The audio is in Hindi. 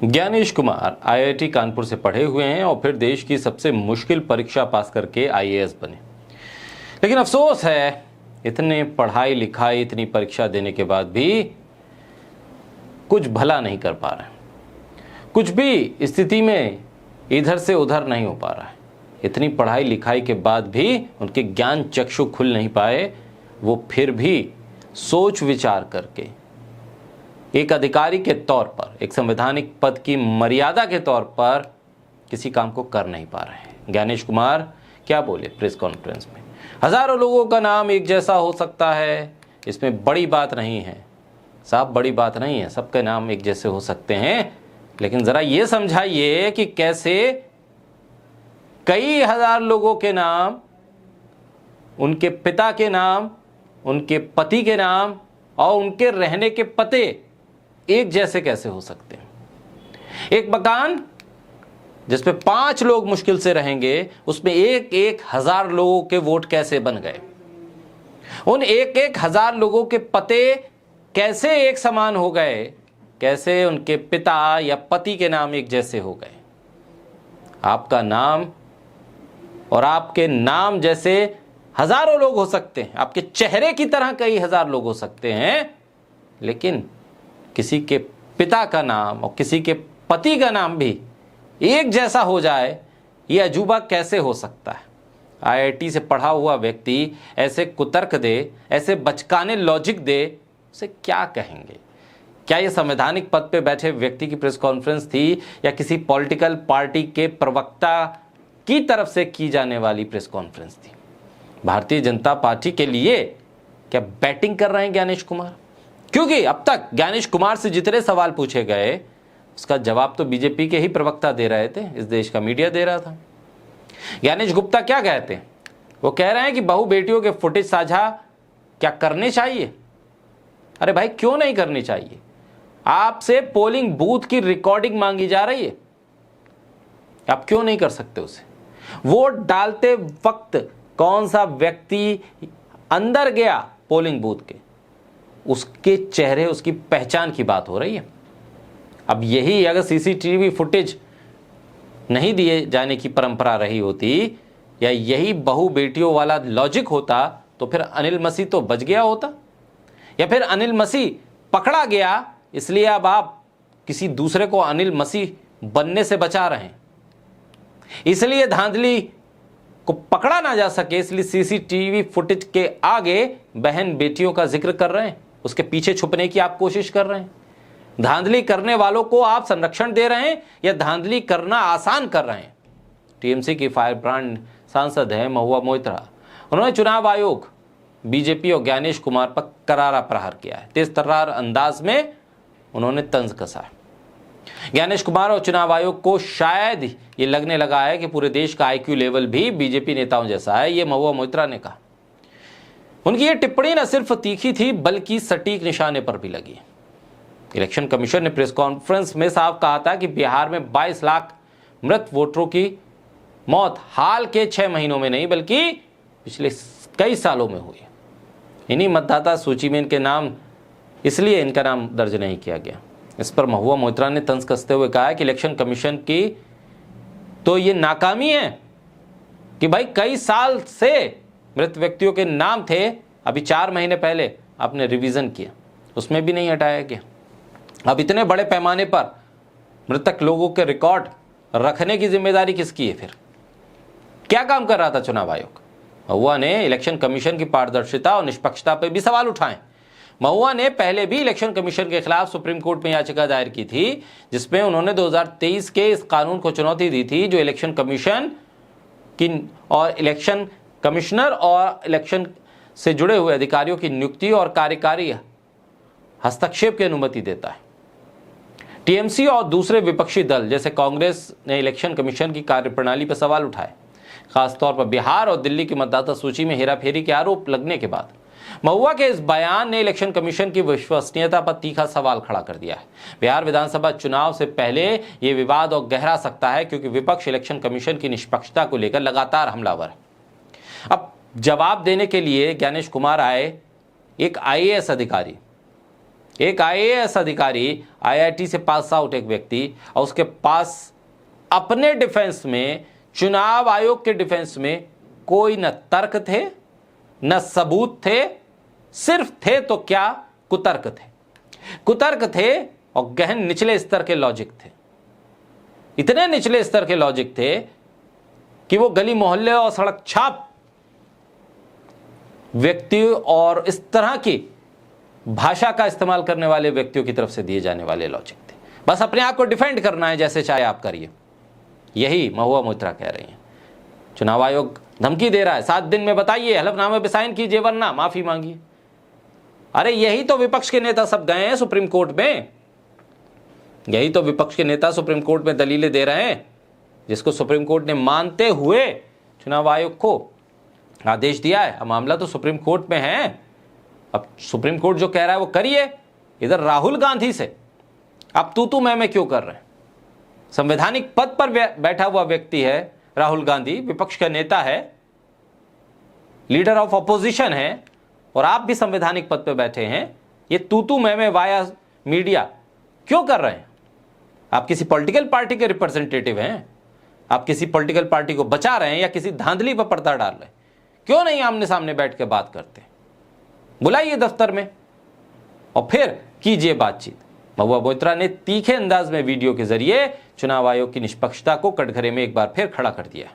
ज्ञानेश कुमार आईआईटी कानपुर से पढ़े हुए हैं और फिर देश की सबसे मुश्किल परीक्षा पास करके आईएएस बने। लेकिन अफसोस है, इतने पढ़ाई लिखाई इतनी परीक्षा देने के बाद भी कुछ भला नहीं कर पा रहे, कुछ भी स्थिति में इधर से उधर नहीं हो पा रहा है। इतनी पढ़ाई लिखाई के बाद भी उनके ज्ञान चक्षु खुल नहीं पाए। वो फिर भी सोच विचार करके एक अधिकारी के तौर पर, एक संवैधानिक पद की मर्यादा के तौर पर किसी काम को कर नहीं पा रहे हैं। ज्ञानेश कुमार क्या बोले प्रेस कॉन्फ्रेंस में? हजारों लोगों का नाम एक जैसा हो सकता है, इसमें बड़ी बात नहीं है साहब, बड़ी बात नहीं है, सबके नाम एक जैसे हो सकते हैं। लेकिन जरा ये समझाइए कि कैसे कई हजार लोगों के नाम, उनके पिता के नाम, उनके पति के नाम और उनके रहने के पते एक जैसे कैसे हो सकते हैं? एक मकान जिसपे 5 लोग मुश्किल से रहेंगे, उसमें एक हजार लोगों के वोट कैसे बन गए? उन एक हजार लोगों के पते कैसे एक समान हो गए? कैसे उनके पिता या पति के नाम एक जैसे हो गए? आपका नाम और आपके नाम जैसे हजारों लोग हो सकते हैं, आपके चेहरे की तरह कई हजार लोग हो सकते हैं, लेकिन किसी के पिता का नाम और किसी के पति का नाम भी एक जैसा हो जाए, यह अजूबा कैसे हो सकता है? आईआईटी से पढ़ा हुआ व्यक्ति ऐसे कुतर्क दे, ऐसे बचकाने लॉजिक दे, उसे क्या कहेंगे? क्या यह संवैधानिक पद पे बैठे व्यक्ति की प्रेस कॉन्फ्रेंस थी या किसी पॉलिटिकल पार्टी के प्रवक्ता की तरफ से की जाने वाली प्रेस कॉन्फ्रेंस थी? भारतीय जनता पार्टी के लिए क्या बैटिंग कर रहे हैं ज्ञानेश कुमार? क्योंकि अब तक ज्ञानेश कुमार से जितने सवाल पूछे गए, उसका जवाब तो बीजेपी के ही प्रवक्ता दे रहे थे, इस देश का मीडिया दे रहा था। ज्ञानेश गुप्ता क्या कहते हैं? वो कह रहे हैं कि बहू बेटियों के फुटेज साझा क्या करने चाहिए? अरे भाई, क्यों नहीं करनी चाहिए? आपसे पोलिंग बूथ की रिकॉर्डिंग मांगी जा रही है, आप क्यों नहीं कर सकते उसे? वोट डालते वक्त कौन सा व्यक्ति अंदर गया पोलिंग बूथ के, उसके चेहरे, उसकी पहचान की बात हो रही है। अब यही अगर सीसीटीवी फुटेज नहीं दिए जाने की परंपरा रही होती या यही बहू बेटियों वाला लॉजिक होता, तो फिर अनिल मसीह तो बच गया होता, या फिर अनिल मसीह पकड़ा गया, इसलिए अब आप किसी दूसरे को अनिल मसीह बनने से बचा रहे हैं। इसलिए धांधली को पकड़ा ना जा सके, इसलिए सीसीटीवी फुटेज के आगे बहन बेटियों का जिक्र कर रहे हैं, उसके पीछे छुपने की आप कोशिश कर रहे हैं। धांधली करने वालों को आप संरक्षण दे रहे हैं या धांधली करना आसान कर रहे हैं? टीएमसी की फायर ब्रांड सांसद है महुआ मोइत्रा, उन्होंने चुनाव आयोग, बीजेपी और ज्ञानेश कुमार पर करारा प्रहार किया है। तेज तर्रार अंदाज में उन्होंने तंज कसा है। ज्ञानेश कुमार और चुनाव आयोग को शायद ये लगने लगा है कि पूरे देश का आईक्यू लेवल भी बीजेपी नेताओं जैसा है, ये महुआ मोइत्रा ने कहा। उनकी ये टिप्पणी न सिर्फ तीखी थी बल्कि सटीक निशाने पर भी लगी। इलेक्शन कमीशन ने प्रेस कॉन्फ्रेंस में साफ कहा था कि बिहार में 22 लाख मृत वोटरों की मौत हाल के 6 महीनों में नहीं बल्कि पिछले कई सालों में हुई। इन्हीं मतदाता सूची में इनके नाम, इसलिए इनका नाम दर्ज नहीं किया गया। इस पर महुआ मोइत्रा ने तंज कसते हुए कहा कि इलेक्शन कमीशन की तो ये नाकामी है कि भाई कई साल से मृत व्यक्तियों के नाम थे, अभी 4 महीने पहले आपने रिवीजन किया, उसमें भी नहीं हटाया गया। अब इतने बड़े पैमाने पर मृतक लोगों के रिकॉर्ड रखने की जिम्मेदारी किसकी है? फिर क्या काम कर रहा था चुनाव आयोग? महुआ ने इलेक्शन कमीशन की पारदर्शिता और निष्पक्षता पर भी सवाल उठाए। महुआ ने पहले भी इलेक्शन कमीशन के खिलाफ सुप्रीम कोर्ट में याचिका दायर की थी, जिसमें उन्होंने 2023 के इस कानून को चुनौती दी थी जो इलेक्शन कमीशन की और इलेक्शन कमिश्नर और इलेक्शन से जुड़े हुए अधिकारियों की नियुक्ति और कार्यकारी हस्तक्षेप की अनुमति देता है। टीएमसी और दूसरे विपक्षी दल जैसे कांग्रेस ने इलेक्शन कमीशन की कार्यप्रणाली पर सवाल उठाए, खासतौर पर बिहार और दिल्ली की मतदाता सूची में हेराफेरी के आरोप लगने के बाद। महुआ के इस बयान ने इलेक्शन कमीशन की विश्वसनीयता पर तीखा सवाल खड़ा कर दिया है। बिहार विधानसभा चुनाव से पहले यह विवाद और गहरा सकता है क्योंकि विपक्ष इलेक्शन कमीशन की निष्पक्षता को लेकर लगातार हमलावर है। अब जवाब देने के लिए ज्ञानेश कुमार आए, एक आईएएस अधिकारी एक आईएएस अधिकारी, आईआईटी से पास आउट एक व्यक्ति, और उसके पास अपने डिफेंस में, चुनाव आयोग के डिफेंस में कोई न तर्क थे न सबूत थे, सिर्फ थे तो क्या, कुतर्क थे। कुतर्क थे और गहन निचले स्तर के लॉजिक थे। इतने निचले स्तर के लॉजिक थे कि वो गली मोहल्ले और सड़क छाप व्यक्ति और इस तरह की भाषा का इस्तेमाल करने वाले व्यक्तियों की तरफ से दिए जाने वाले लॉजिक थे। बस अपने आप को डिफेंड करना है, जैसे चाहे आप करिए। यही महुआ मोइत्रा कह रही हैं। चुनाव आयोग धमकी दे रहा है, 7 दिन में बताइए, हलफनामे पे साइन कीजिए वरना माफी मांगिए। अरे यही तो विपक्ष के नेता सब गए हैं सुप्रीम कोर्ट में, यही तो विपक्ष के नेता सुप्रीम कोर्ट में दलीलें दे रहे हैं, जिसको सुप्रीम कोर्ट ने मानते हुए चुनाव आयोग को आदेश दिया है। अब मामला तो सुप्रीम कोर्ट में है, अब सुप्रीम कोर्ट जो कह रहा है वो करिए। इधर राहुल गांधी से अब तू मैं क्यों कर रहे हैं? संवैधानिक पद पर बैठा हुआ व्यक्ति है राहुल गांधी, विपक्ष का नेता है, लीडर ऑफ ऑपोजिशन है, और आप भी संवैधानिक पद पर बैठे हैं। ये तू मैं वाया मीडिया क्यों कर रहे हैं? आप किसी पॉलिटिकल पार्टी के रिप्रेजेंटेटिव हैं, आप किसी पॉलिटिकल पार्टी को बचा रहे हैं या किसी धांधली पर पर्दा डाल रहे हैं? क्यों नहीं आमने सामने बैठ के बात करते? बुलाइए दफ्तर में और फिर कीजिए बातचीत। महुआ मोइत्रा ने तीखे अंदाज में वीडियो के जरिए चुनाव आयोग की निष्पक्षता को कटघरे में एक बार फिर खड़ा कर दिया।